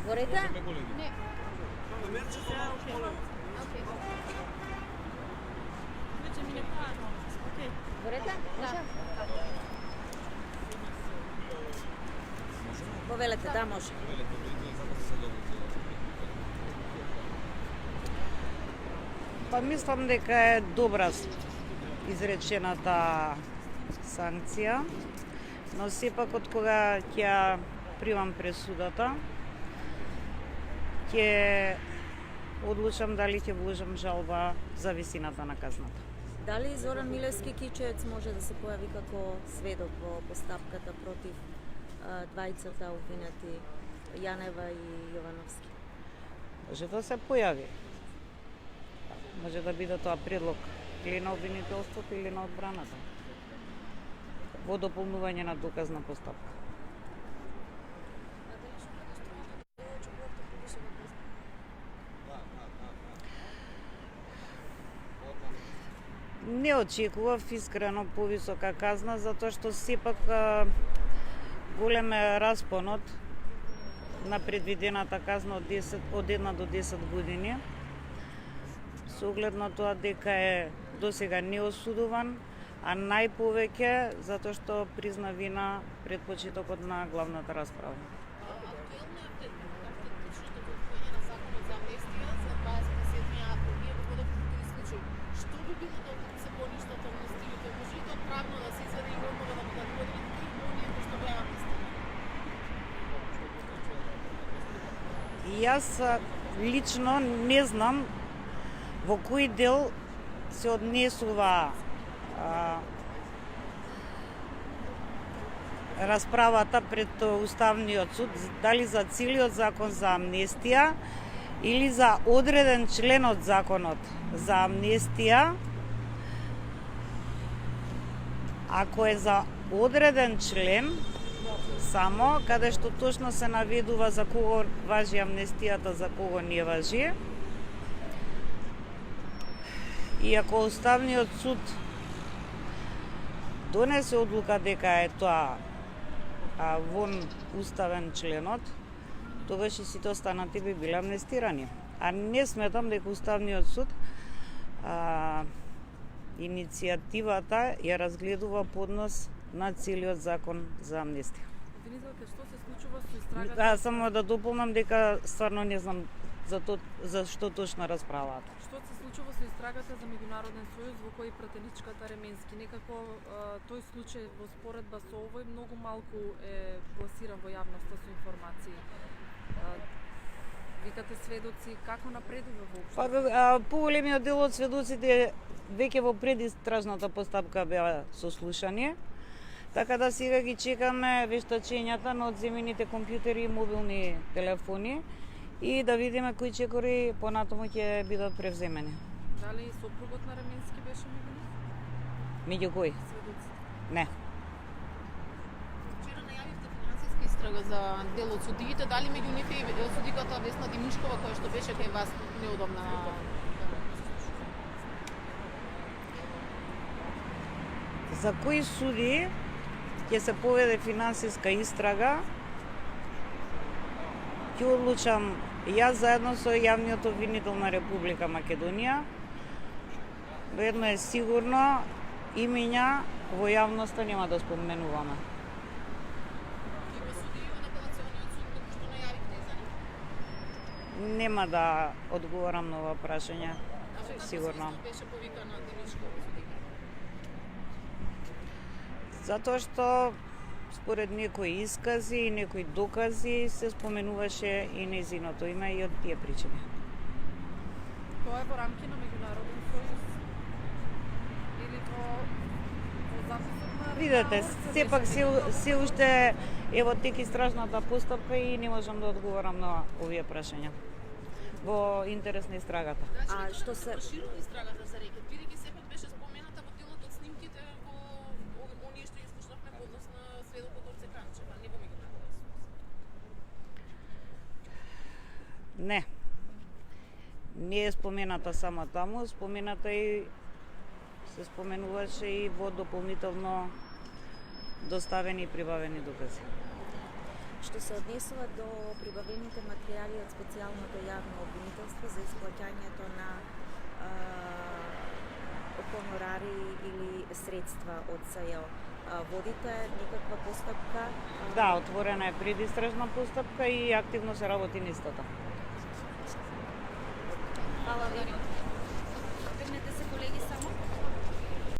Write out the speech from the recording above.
Горете? Не. Вече ми не правилно. Окей. Горете? Да. Повелете, да, може. Па мислам дека е добра изречената санкција, но сепак од кога ќе примам пресудата, ќе одлучам дали ќе вложам жалба за висината на казната. Дали Зоран Милевски Кичевец може да се појави како сведок во постапката против двајцата обвинети Јанева и Јовановски? Може да се појави. Може да биде тоа предлог или на обвинителството или на одбраната во дополнување на доказна постапка. Не очекував искрено повисока казна, затоа што сепак голем е распонот на предвидената казна од 1 до 10 години. Со оглед на тоа дека е досега неосудуван, а најповеќе затоа што призна вина пред почетокот на главната расправа. Актуелно е автентичното вкојање на законот за амнестија за 27 април. Ние го водевме тој случај. Што би било докато се поништа амнестијата? Може ли тоа правно да се изведе и однова да бидат водени и оние кои што беа амнестирани? Јас лично не знам во кој дел се однесува расправата пред Уставниот суд, дали за целиот закон за амнестија или за одреден член од законот за амнестија. Ако е за одреден член, само каде што точно се наведува за кого важи амнестијата, за кого не важи, и ако Уставниот суд донесе одлука дека е тоа вон уставен членот, тогаш и сите останати би биле амнестирани. А не сметам дека Уставниот суд иницијативата ја разгледува поднос на целиот закон за амнестија. Обвинителка, што се случува со истрагата? Само да дополнам дека стварно не знам за што точно расправаат. Што се случува со истрагата за меѓународен сојуз во кој пратеничката Ременски? Некако тој случај во споредба со овој многу малку е пласиран во јавноста со информации. Викате сведоци, како напредува воопшто? Поголемиот дел од сведоците веќе во предистражната постапка беа сослушани, така да сега ги чекаме вештачењата на одземените компјутери и мобилни телефони и да видиме кои чекори понатаму ќе бидат превземени. Дали сопругот на Ременски беше меѓу нив? Меѓу кои? Сведоците. Не. Вчера најавивте финансиска истрага за дел од судиите, дали меѓу нив и судиката Весна Димишкова која што беше кај вас неудобна? За кои суди ќе се поведе финансиска истрага, ќе одлучам јас заедно со јавниот обвинител на Република Македонија. Но едно е сигурно, имиња во јавноста нема да споменуваме. Има судии од апелациониот суд како што најавивте за нив? Нема да одговорам на ова прашање, сигурно. Зашто беше повикана Димишкова судика? Затоа што според некои искази и некои докази се споменуваше и нејзиното име и од тие причини. Тоа е во рамки на меѓународен сојуз или во записот на... Видете, сепак се уште е во тек истражната постапка и не можам да одговорам на овие прашања во интерес на истрагата. А што се Проширува истрагата за рекет, бидејќи сепак беше спомената во делот од снимките во оние што ја слушнавме во однос на сведокот од Секанчева, не во меѓународен сојуз. Не. Не е спомената само таму, спомената и се споменуваше и во дополнително доставени и прибавени докази. Што се однесува до прибавените материјали од специјалното јавно обвинителство за исплаќањето на хонорари или средства од СЈО, водите некаква постапка? Да, отворена е предистражна постапка и активно се работи на истата.